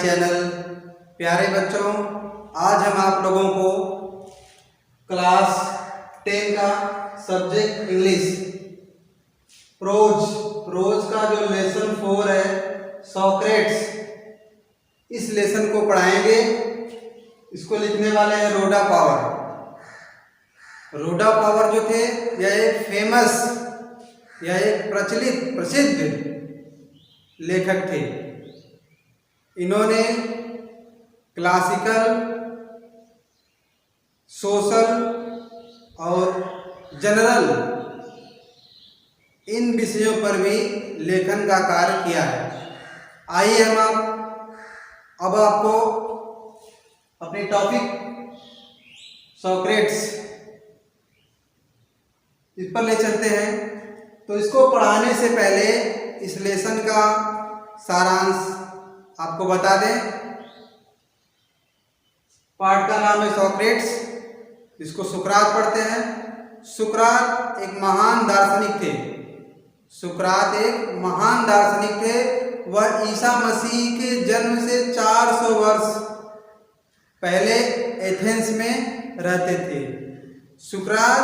Channel. प्यारे बच्चों, आज हम आप लोगों को क्लास 10 का सब्जेक्ट इंग्लिश प्रोज का जो लेसन 4 है सॉक्रेट्स, इस लेसन को पढ़ाएंगे। इसको लिखने वाले हैं रोडा पावर। रोडा पावर जो थे यह एक फेमस या एक प्रसिद्ध लेखक थे। इन्होंने क्लासिकल, सोशल और जनरल इन विषयों पर भी लेखन का कार्य किया है। आइए हम अब आपको अपने टॉपिक सॉक्रेट्स इस पर ले चलते हैं। तो इसको पढ़ाने से पहले इस लेसन का सारांश आपको बता दें। पाठ का नाम है सॉक्रेट्स, इसको सुकरात पढ़ते हैं। सुकरात एक महान दार्शनिक थे। सुकरात एक महान दार्शनिक थे। वह ईसा मसीह के जन्म से 400 वर्ष पहले एथेंस में रहते थे। सुकरात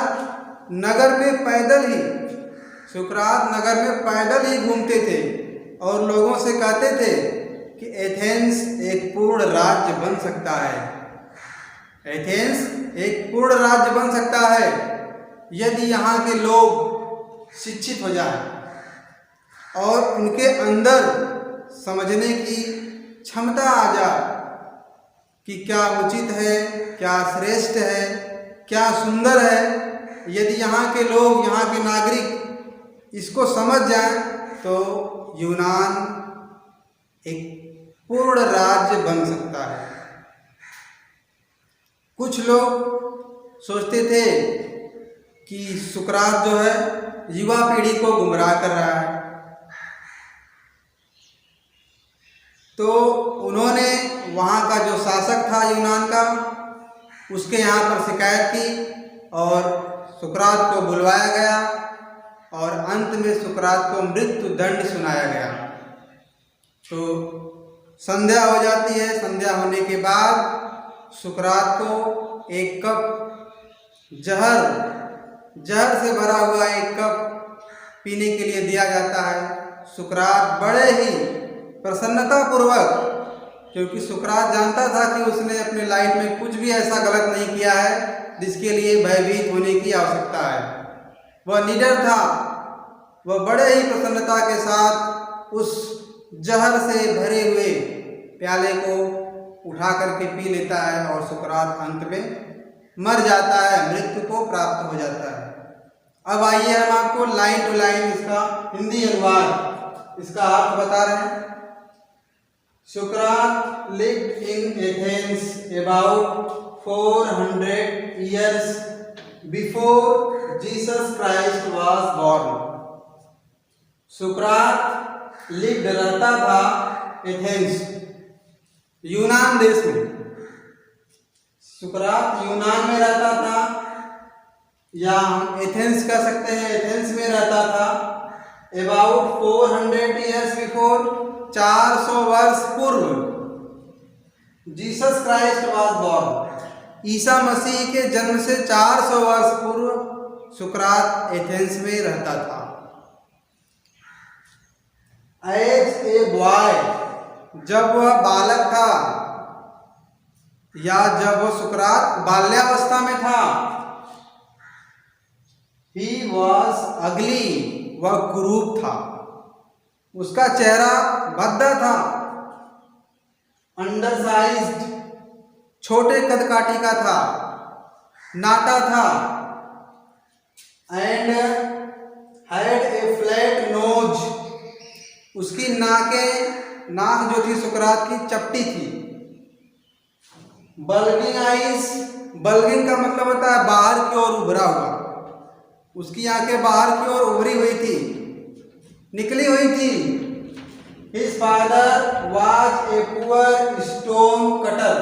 नगर में पैदल ही घूमते थे और लोगों से कहते थे कि एथेंस एक पूर्ण राज्य बन सकता है। एथेंस एक पूर्ण राज्य बन सकता है यदि यहाँ के लोग शिक्षित हो जाए और उनके अंदर समझने की क्षमता आ जाए कि क्या उचित है, क्या श्रेष्ठ है, क्या सुंदर है। यदि यहाँ के लोग, यहाँ के नागरिक इसको समझ जाए तो यूनान एक पूर्ण राज्य बन सकता है। कुछ लोग सोचते थे कि सुकरात जो है युवा पीढ़ी को गुमराह कर रहा है, तो उन्होंने वहाँ का जो शासक था यूनान का, उसके यहाँ पर शिकायत की और सुकरात को बुलवाया गया और अंत में सुकरात को मृत्यु दंड सुनाया गया। तो संध्या हो जाती है। संध्या होने के बाद सुकरात को एक कप जहर से भरा हुआ एक कप पीने के लिए दिया जाता है। सुकरात बड़े ही प्रसन्नता पूर्वक, क्योंकि सुकरात जानता था कि उसने अपने लाइफ में कुछ भी ऐसा गलत नहीं किया है जिसके लिए भयभीत होने की आवश्यकता है। वह निडर था। वह बड़े ही प्रसन्नता के साथ उस जहर से भरे हुए प्याले को उठा करके पी लेता है और सुकरात अंत में मर जाता है, मृत्यु को प्राप्त हो जाता है। अब आइए हम आपको लाइन टू लाइन इसका हिंदी अनुवाद, इसका अर्थ बता रहे हैं। सुकरात lived in Athens about 400 years before Jesus Christ was born. सुकरात रहता था एथेंस, यूनान देश में। सुकरात यूनान में रहता था, या हम एथेंस कह सकते हैं, एथेंस में रहता था। अबाउट 400 years बिफोर, 400 वर्ष पूर्व, Jesus Christ was born, Isa Masih के जन्म से 400 वर्ष पूर्व सुकरात एथेंस में रहता था। एज ए बॉय, जब वह बालक था या जब वह सुकरात बाल्यावस्था में था, ही वॉज अगली, वह कुरूप था। उसका चेहरा भद्दा था, अंडरसाइज्ड, छोटे कदकाठी का था, नाटा था, and had a flat knows, उसकी नाक जो थी सुकरात की चपटी थी। बल्गिंग आइज, बल्गिंग का मतलब होता है बाहर की ओर उभरा हुआ। उसकी आंखें बाहर की ओर उभरी हुई थी, निकली हुई थी। His father was a poor stone cutter.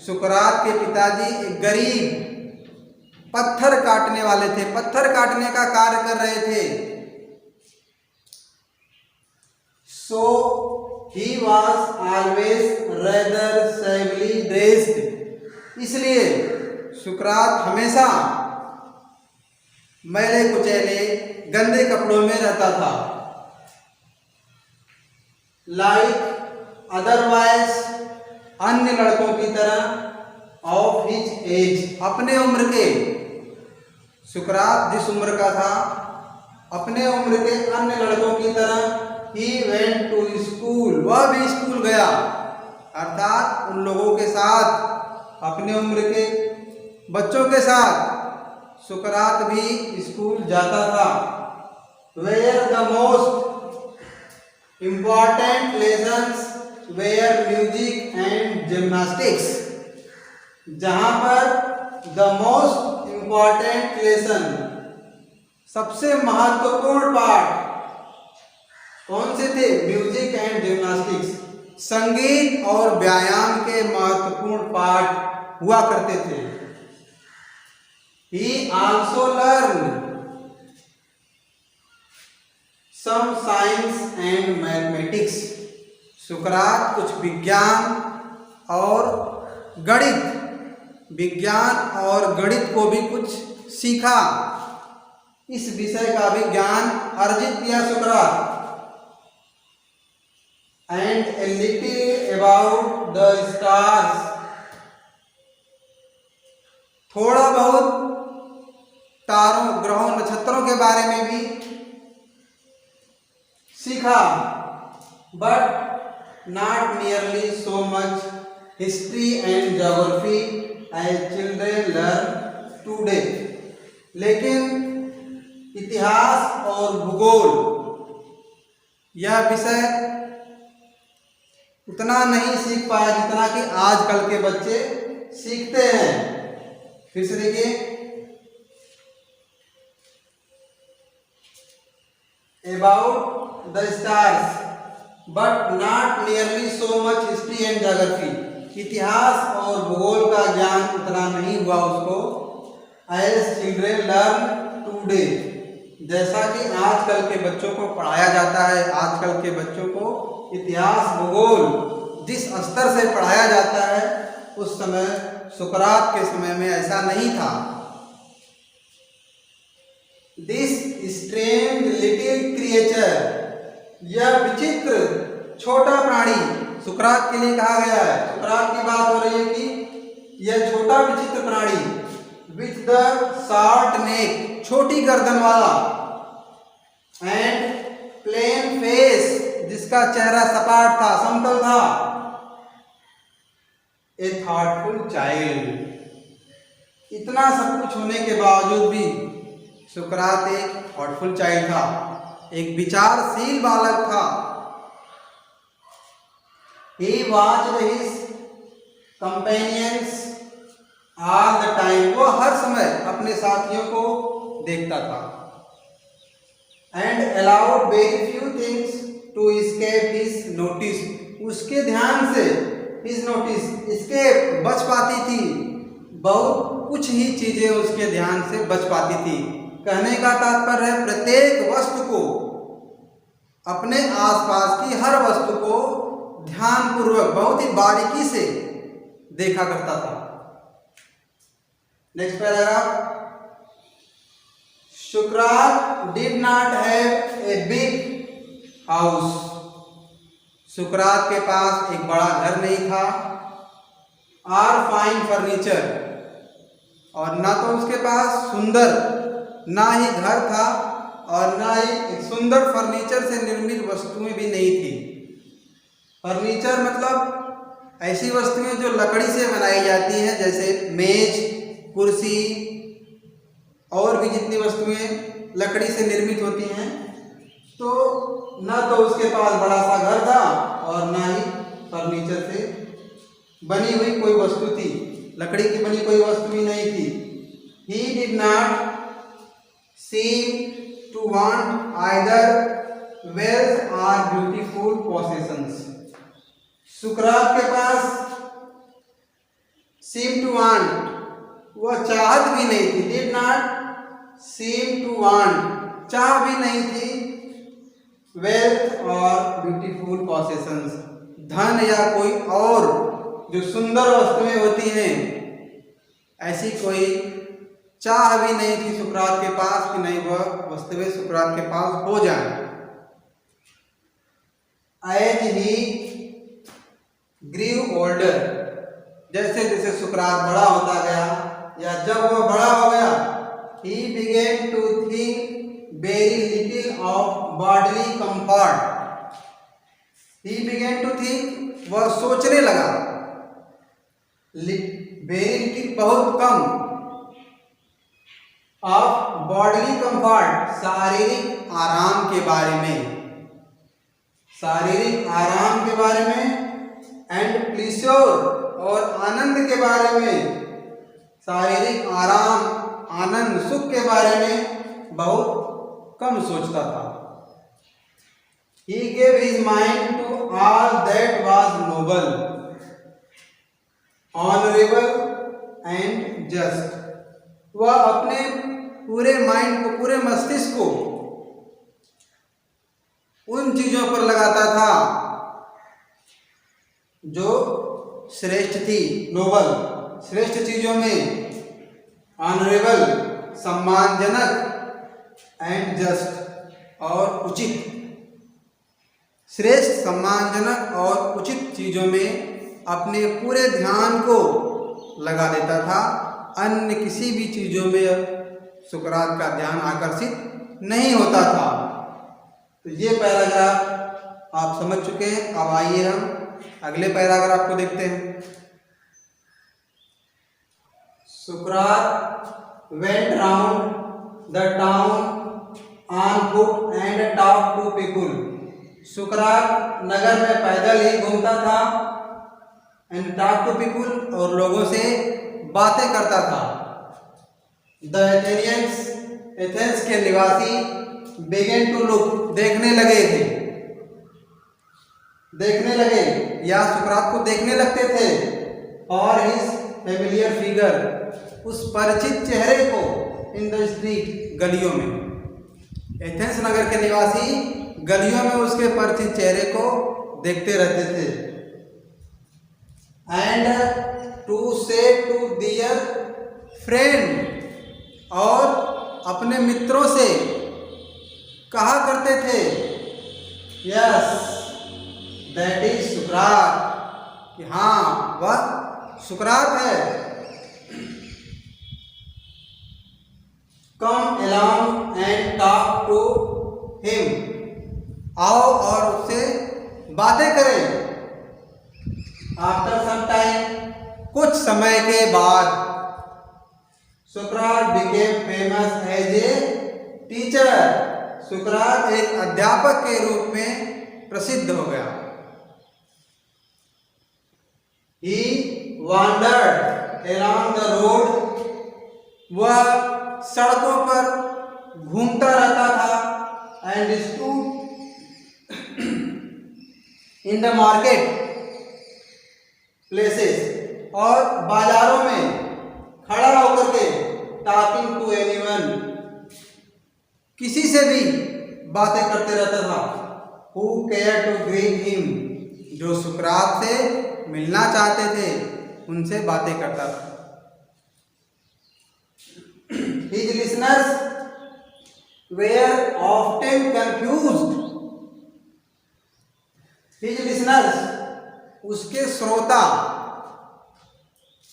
सुकरात के पिताजी एक गरीब पत्थर काटने वाले थे, पत्थर काटने का कार्य कर रहे थे। So he was always rather shabbily dressed. इसलिए सुकरात हमेशा मैले कुचैले गंदे कपड़ों में रहता था। Like otherwise, अन्य लड़कों की तरह, of his age, अपने उम्र के, सुकरात जिस उम्र का था अपने उम्र के अन्य लड़कों की तरह he went to school, वह भी स्कूल गया, अर्थात उन लोगों के साथ, अपने उम्र के बच्चों के साथ सुकरात भी स्कूल जाता था। where the most important lessons were music and gymnastics, जहां पर the most important lesson, सबसे महत्वपूर्ण पाठ कौन से थे? म्यूजिक एंड जिम्नास्टिक्स, संगीत और व्यायाम के महत्वपूर्ण पाठ हुआ करते थे। He also learned some science and mathematics, सुकरात कुछ विज्ञान और गणित को भी कुछ सीखा, इस विषय का भी ज्ञान अर्जित किया सुकरात। And a little about the stars, थोड़ा बहुत तारों, ग्रहों, नक्षत्रों के बारे में भी सीखा। But not nearly so much history and geography as children learn today, लेकिन इतिहास और भूगोल यह विषय उतना नहीं सीख पाया जितना कि आजकल के बच्चे सीखते हैं। फिर से देखिए, about the stars but not nearly so much history and geography, इतिहास और भूगोल का ज्ञान उतना नहीं हुआ उसको, एज चिल्ड्रेन लर्न टुडे, जैसा कि आजकल के बच्चों को पढ़ाया जाता है। आजकल के बच्चों को इतिहास भूगोल जिस स्तर से पढ़ाया जाता है उस समय सुकरात के समय में ऐसा नहीं था। दिस स्ट्रेंज लिटिल क्रिएचर, यह विचित्र छोटा प्राणी, सुकरात के लिए कहा गया है, सुकरात की बात हो रही है कि यह छोटा विचित्र प्राणी, विथ द शॉर्ट नेक, छोटी गर्दन वाला, एंड प्लेन फेस, जिसका चेहरा सपाट था, समतल था, ए थॉटफुल चाइल्ड, इतना सब कुछ होने के बावजूद भी सुकरात एक थॉटफुल चाइल्ड था, एक विचारशील बालक था। He watched his companions all the time, वो हर समय अपने साथियों को देखता था। And allowed very few things to escape his notice, उसके ध्यान से his notice, escape, बच पाती थी, बहुत कुछ ही चीजें उसके ध्यान से बच पाती थी। कहने का तात्पर्य है प्रत्येक वस्तु को, अपने आसपास की हर वस्तु को ध्यानपूर्वक बहुत ही बारीकी से देखा करता था। Next paragraph, Sukrat did not have a big house, सुकरात के पास एक बड़ा घर नहीं था, और फाइन फर्नीचर, और ना तो उसके पास सुंदर, ना ही घर था और ना ही एक सुंदर फर्नीचर से निर्मित वस्तुएं भी नहीं थी। फर्नीचर मतलब ऐसी वस्तुएं जो लकड़ी से बनाई जाती हैं, जैसे मेज, कुर्सी और भी जितनी वस्तुएं लकड़ी से निर्मित होती हैं। तो ना तो उसके पास बड़ा सा घर था और ना ही फर्नीचर से बनी हुई कोई वस्तु थी, लकड़ी की बनी कोई वस्तु ही नहीं थी। He did not seem to want either wealth or beautiful possessions. सुकरात के पास seem to want, वह चाहत भी नहीं थी, did not seem to want, चाह भी नहीं थी वेल्थ और ब्यूटीफुल पॉसेशंस, धन या कोई और जो सुंदर वस्तुएं होती हैं, ऐसी कोई चाह भी नहीं थी सुकरात के पास कि नहीं वह वस्तुएं सुकरात के पास हो जाएं। एज ही ग्रीव ओल्डर, जैसे जैसे सुकरात बड़ा होता गया या जब वह बड़ा हो गया, he began to think very little of bodily comfort. He began to think, वह सोचने लगा, very little बहुत कम, of bodily comfort शारीरिक आराम के बारे में, शारीरिक आराम के बारे में, एंड प्लीजर और आनंद के बारे में, शारीरिक आराम आनंद सुख के बारे में बहुत कम सोचता था। He gave his mind to all that was noble, honorable and just. वह अपने पूरे माइंड को, पूरे मस्तिष्क को उन चीजों पर लगाता था जो श्रेष्ठ थी, नोबल श्रेष्ठ चीजों में, ऑनरेबल सम्मानजनक, एंड जस्ट और उचित, श्रेष्ठ सम्मानजनक और उचित चीजों में अपने पूरे ध्यान को लगा देता था। अन्य किसी भी चीजों में सुकरात का ध्यान आकर्षित नहीं होता था। तो ये पैराग्राफ आप समझ चुके हैं। अब आइए हम अगले पैराग्राफ को देखते हैं। सुकरात went round the town on foot and talked to people. सुकरात नगर में पैदल ही घूमता था, and talked to people और लोगों से बातें करता था। The Athenians, एथेंस के निवासी began to look, देखने लगे थे, देखने लगे या सुकरात को देखने लगते थे, और his familiar figure, उस परिचित चेहरे को, इन द स्ट्रीट, गलियों में। एथेंस नगर के निवासी गलियों में उसके परिचित चेहरे को देखते रहते थे। एंड टू से टू दियर फ्रेंड, और अपने मित्रों से कहा करते थे, यस दैट इज सुकरात, कि हाँ वह सुकरात है। कम along and talk to him, आओ और उससे बातें करें। आफ्टर सम टाइम, कुछ समय के बाद, सुकरात became famous as a teacher, सुकरात एक अध्यापक के रूप में प्रसिद्ध हो गया। He wandered along the road, वह सड़कों पर घूमता रहता था। And stood in the market places, और बाजारों में खड़ा होकर के talking to anyone, किसी से भी बातें करते रहता था। Who cared to greet him, जो सुकरात से मिलना चाहते थे उनसे बातें करता था। His listeners were often confused. His listeners, उसके श्रोता,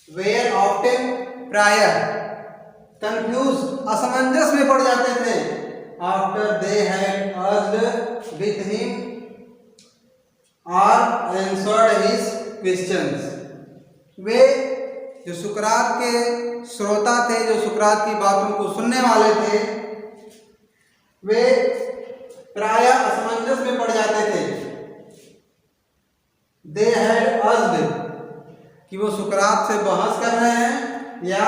were often प्रायः confused, असमंजस में पड़ जाते थे। After they had asked with him or answered his questions, वे जो सुकरात के श्रोता थे, जो सुकरात की बातों को सुनने वाले थे, वे प्रायः असमंजस में पड़ जाते थे। They had asked, कि वो सुकरात से बहस कर रहे हैं, या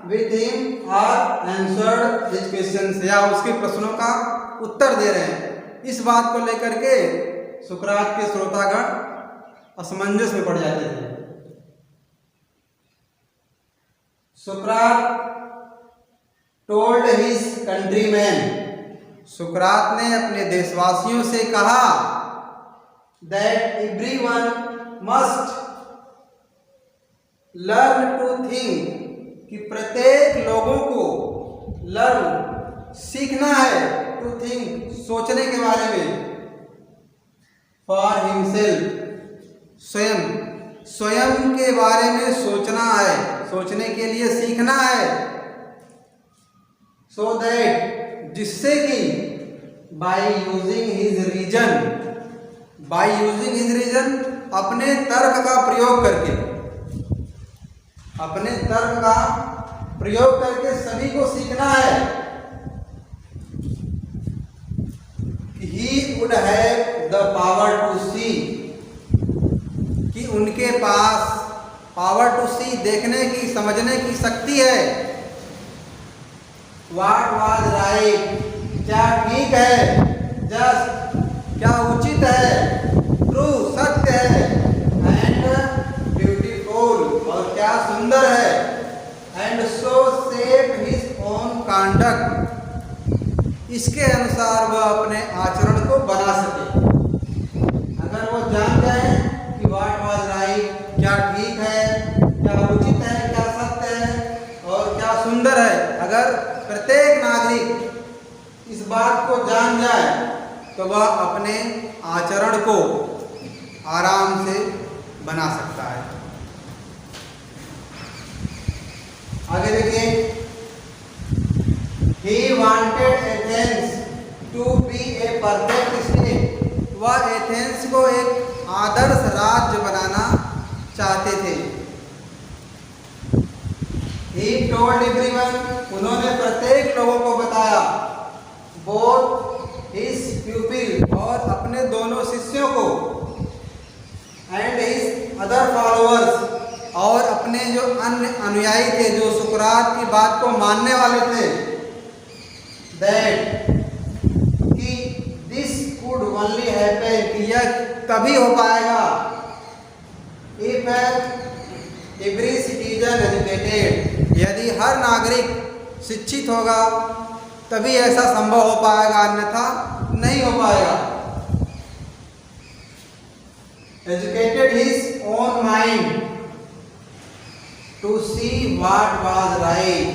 with him or answered his questions, या उसके प्रश्नों का उत्तर दे रहे हैं। इस बात को लेकर के सुकरात के श्रोतागण असमंजस में पड़ जाते थे। सुकरात told his countrymen, सुकरात ने अपने देशवासियों से कहा that everyone must learn to think, कि प्रत्येक लोगों को लर्न सीखना है, टू थिंक सोचने के बारे में, फॉर हिमसेल्फ स्वयं के बारे में सोचना है, सोचने के लिए सीखना है, सो दैट जिससे कि बाय यूजिंग हिज रीजन अपने तर्क का प्रयोग करके सभी को सीखना है। He would have the power to see, कि उनके पास पावर टू सी देखने की समझने की शक्ति है। What was right, क्या ठीक है, जस्ट क्या उचित है, ट्रू सत्य है, एंड ब्यूटीफुल और क्या सुंदर है, and so save his own conduct, इसके अनुसार वह अपने आचरण को बना सके। अगर वो जान जाए कि व्हाट वाज राइट, क्या ठीक है, क्या उचित है, क्या सत्य है और क्या सुंदर है, अगर प्रत्येक नागरिक इस बात को जान जाए तो वह अपने आचरण को आराम से बना सकता है। आगे देखिए, He wanted Athens to be a perfect state, वह एथेंस को एक आदर्श राज्य बनाना चाहते थे। He told everyone, उन्होंने प्रत्येक लोगों को बताया, both his pupil और अपने दोनों शिष्यों को, and his other followers और अपने जो अन्य अनुयायी थे जो सुकरात की बात को मानने वाले थे, that कि this could only happen, कि यह तभी हो पाएगा if every citizen educated, यदि हर नागरिक शिक्षित होगा तभी ऐसा संभव हो पाएगा, अन्यथा नहीं हो पाएगा। Educated his own mind to see what was right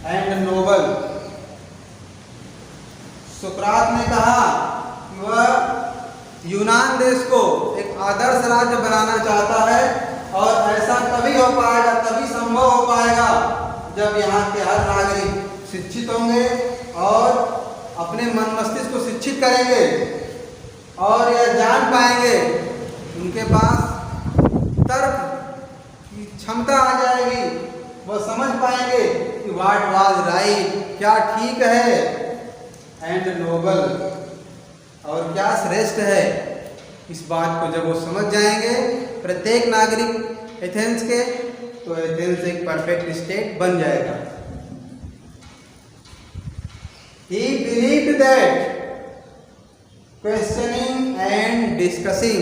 and noble, सुकरात ने कहा कि वह यूनान देश को एक आदर्श राज्य बनाना चाहता है और ऐसा तभी हो पाएगा, तभी संभव हो पाएगा जब यहाँ के हर नागरिक शिक्षित होंगे और अपने मन मस्तिष्क को शिक्षित करेंगे और यह जान पाएंगे, उनके पास तर्क की क्षमता आ जाएगी, वह समझ पाएंगे कि व्हाट वाज राइट, क्या ठीक है, एंड नोबल और क्या श्रेष्ठ है। इस बात को जब वो समझ जाएंगे प्रत्येक नागरिक एथेंस के, तो एथेंस एक परफेक्ट स्टेट बन जाएगा। He believed that questioning and discussing,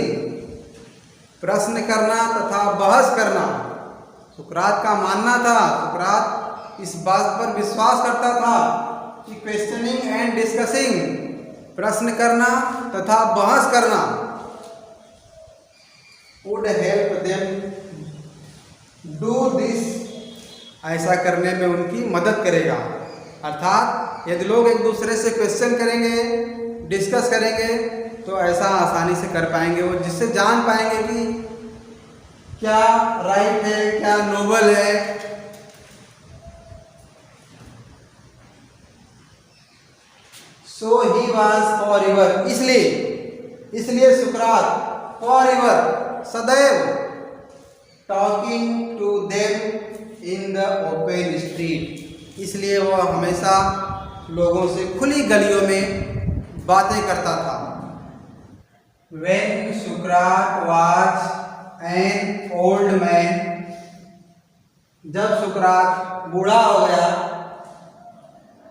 प्रश्न करना तथा बहस करना, सुकरात का मानना था, सुकरात इस बात पर विश्वास करता था कि क्वेश्चनिंग एंड डिस्कसिंग, प्रश्न करना तथा बहस करना, would help them do this, ऐसा करने में उनकी मदद करेगा। अर्थात यदि लोग एक दूसरे से क्वेश्चन करेंगे, डिस्कस करेंगे तो ऐसा आसानी से कर पाएंगे, वो जिससे जान पाएंगे कि क्या राइट है, क्या नोबल है। So he was for ever, इसलिए सुकरात फॉर एवर सदैव talking to them in the open street, इसलिए वह हमेशा लोगों से खुली गलियों में बातें करता था। When Sukrat was an old man, जब सुकरात बूढ़ा हो गया,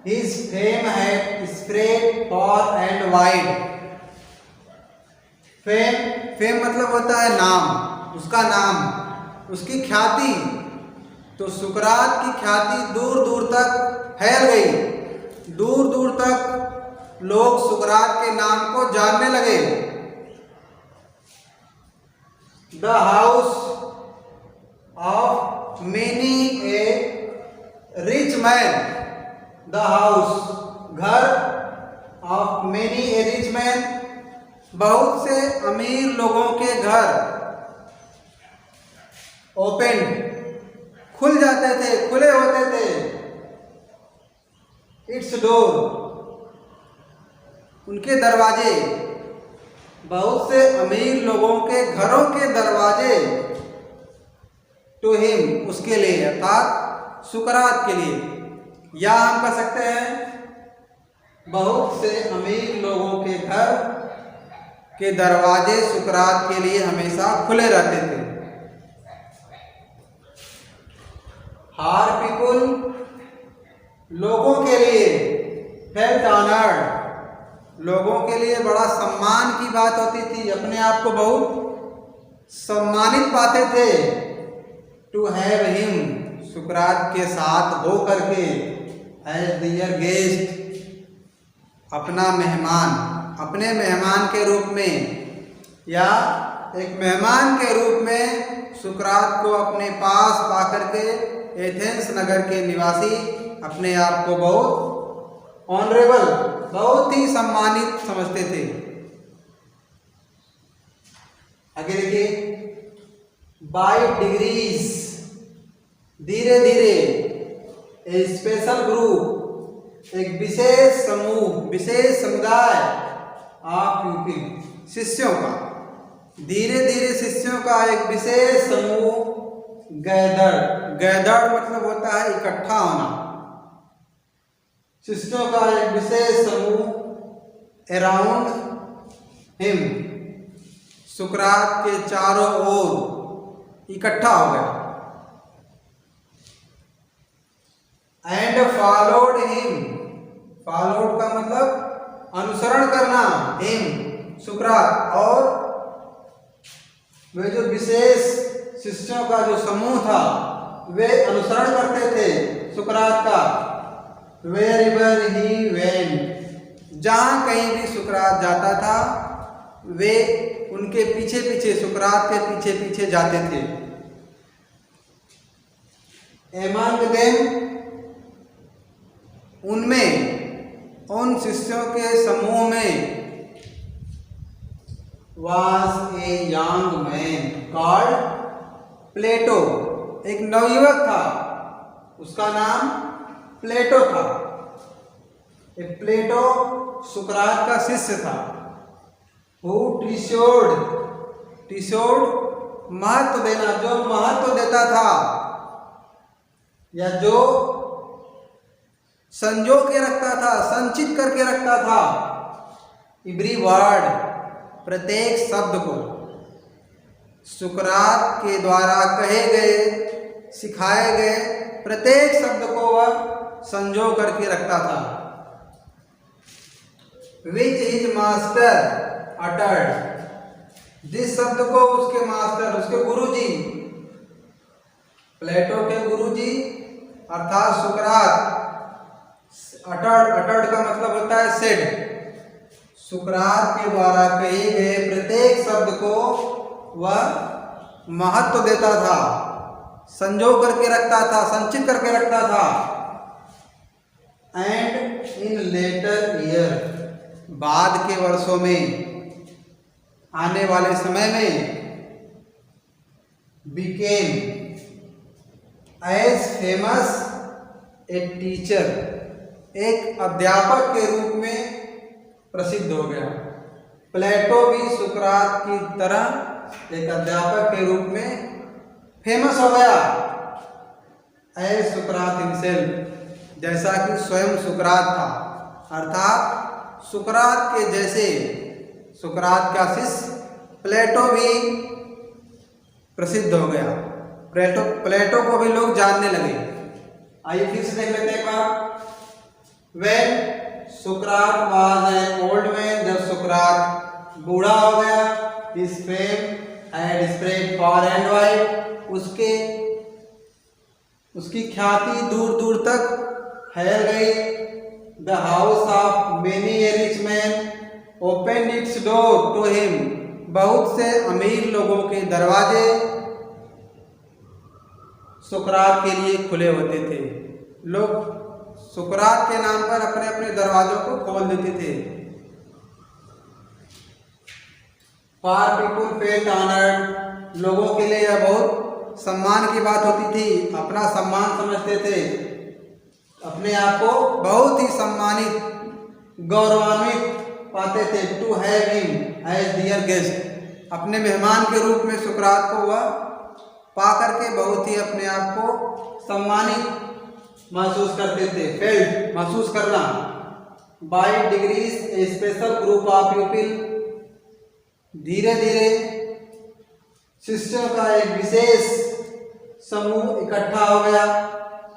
his fame had spread far and wide, fame मतलब होता है नाम, उसका नाम, उसकी ख्याति, तो सुकरात की ख्याति दूर दूर तक फैल गई, दूर दूर तक लोग सुकरात के नाम को जानने लगे। The house of many a rich man, the house घर of many a rich man, बहुत से अमीर लोगों के घर, ओपन खुल जाते थे, खुले होते थे, इट्स डोर उनके दरवाजे, बहुत से अमीर लोगों के घरों के दरवाजे, टू हिम उसके लिए अर्थात सुकरात के लिए, या हम कह सकते हैं बहुत से अमीर लोगों के घर के दरवाजे सुकरात के लिए हमेशा खुले रहते थे। हार पीपुल लोगों के लिए, फेल्ट ऑनर्ड लोगों के लिए बड़ा सम्मान की बात होती थी, अपने आप को बहुत सम्मानित पाते थे। टू हैव हिम सुकरात के साथ हो करके, एज दियर गेस्ट अपना मेहमान, अपने मेहमान के रूप में, या एक मेहमान के रूप में सुकरात को अपने पास पा करके एथेंस नगर के निवासी अपने आप को बहुत ऑनरेबल, बहुत ही सम्मानित समझते थे। आगे देखिए, बाय डिग्रीज धीरे धीरे, ए स्पेशल ग्रुप एक विशेष समूह, विशेष समुदाय ऑफ पीपल शिष्यों का, धीरे धीरे शिष्यों का एक विशेष समूह गैदर्ड मतलब होता है इकट्ठा होना, शिष्यों का एक विशेष समूह अराउंड हिम सुकरात के चारों ओर इकट्ठा हो गया। एंड फॉलोड हिम, फॉलोड का मतलब अनुसरण करना, हिम सुकरात, और वे जो विशेष शिष्यों का जो समूह था वे अनुसरण करते थे सुकरात का। वेरेवर ही वेंट, जहाँ कहीं भी सुकरात जाता था वे उनके पीछे पीछे, सुकरात के पीछे पीछे जाते थे। एमंग देम उनमें, उन शिष्यों के समूह में, was a young man called Plato, एक नवयुवक था, उसका नाम प्लेटो था। एक प्लेटो सुकरात का शिष्य था। हु टिशोड, टिशोड महत्व देना, जो महत्व देता था या जो संजो के रखता था, संचित करके रखता था, एवरी वर्ड प्रत्येक शब्द को, सुकरात के द्वारा कहे गए, सिखाए गए प्रत्येक शब्द को वह संजो करके रखता था। विच हिज मास्टर अटर्ड, जिस शब्द को उसके मास्टर, उसके गुरुजी, प्लेटो के गुरुजी अर्थात सुकरात, अटर्ड का मतलब होता है सेड, सुकरात के द्वारा कहे गए प्रत्येक शब्द को वह महत्व देता था, संजो करके रखता था, संचित करके रखता था। एंड इन लेटर ईयर, बाद के वर्षों में, आने वाले समय में, became as famous a teacher, एक अध्यापक के रूप में प्रसिद्ध हो गया। प्लेटो भी सुकरात की तरह एक अध्यापक के रूप में फेमस हो गया। एज सुकरात हिमसेल्फ, जैसा कि स्वयं सुकरात था, अर्थात सुकरात के जैसे सुकरात का शिष्य प्लेटो भी प्रसिद्ध हो गया। प्लेटो को भी लोग जानने लगे। आइए फिर से देख लेते हैं एक बार। When Sukrat was an old man, जब सुकरात बूढ़ा हो गया, his fame had spread far and wide, उसकी ख्याति दूर दूर तक फैल गई। The house of many a rich man open its door to him. बहुत से अमीर लोगों के दरवाजे सुकरात के लिए खुले होते थे। लोग सुकरात के नाम पर अपने अपने दरवाजों को खोल देते थे। फॉर पीपुल फेल्ट ऑनर्ड, लोगों के लिए यह बहुत सम्मान की बात होती थी, अपना सम्मान समझते थे, अपने आप को बहुत ही सम्मानित गौरवान्वित पाते थे। To have him as dear guest, अपने मेहमान के रूप में सुकरात को वह पा करके बहुत ही अपने आप को सम्मानित महसूस करते थे। फेल्ट महसूस करना। By degrees a special group of people, धीरे धीरे शिष्यों का एक विशेष समूह इकट्ठा हो गया।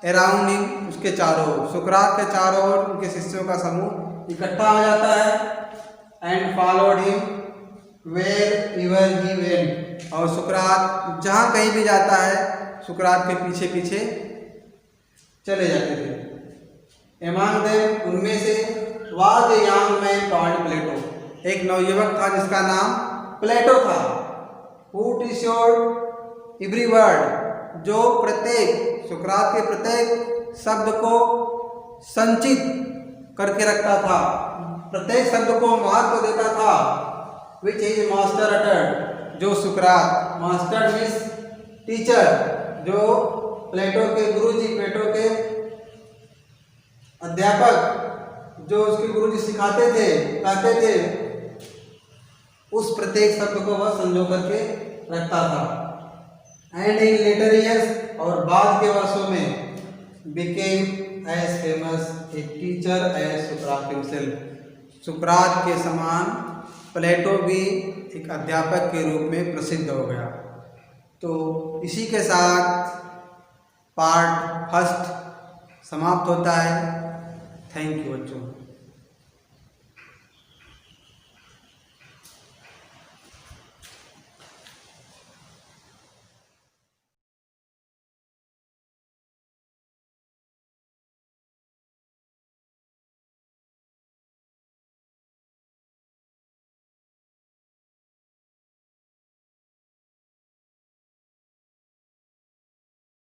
अराउंड हिम, उसके चारों ओर, सुकरात के चारों ओर उनके शिष्यों का समूह इकट्ठा हो जाता है। And followed him wherever he went, और सुकरात जहाँ कहीं भी जाता है सुकरात के पीछे पीछे चले जाते थे। एमंग देम, उनमें से, was a young man called Plato, एक नवयुवक था जिसका नाम प्लेटो था। हु टीच्ड एवरी वर्ड, जो प्रत्येक सुकरात के प्रत्येक शब्द को संचित करके रखता था, प्रत्येक शब्द को महत्व देता था। विच इज मास्टर अटर्ड, जो सुकरात, मास्टर मीन्स टीचर, जो प्लेटो के गुरुजी, प्लेटो के अध्यापक, जो उसके गुरुजी सिखाते थे, कहते थे, उस प्रत्येक शब्द को वह संजो करके रखता था। एंड इन लेटर ईयर्स, और बाद के वर्षों में, became as famous a teacher as सुकरात हिमसेल्फ, सुकरात के समान प्लेटो भी एक अध्यापक के रूप में प्रसिद्ध हो गया। तो इसी के साथ पार्ट फर्स्ट समाप्त होता है। थैंक यू बच्चों।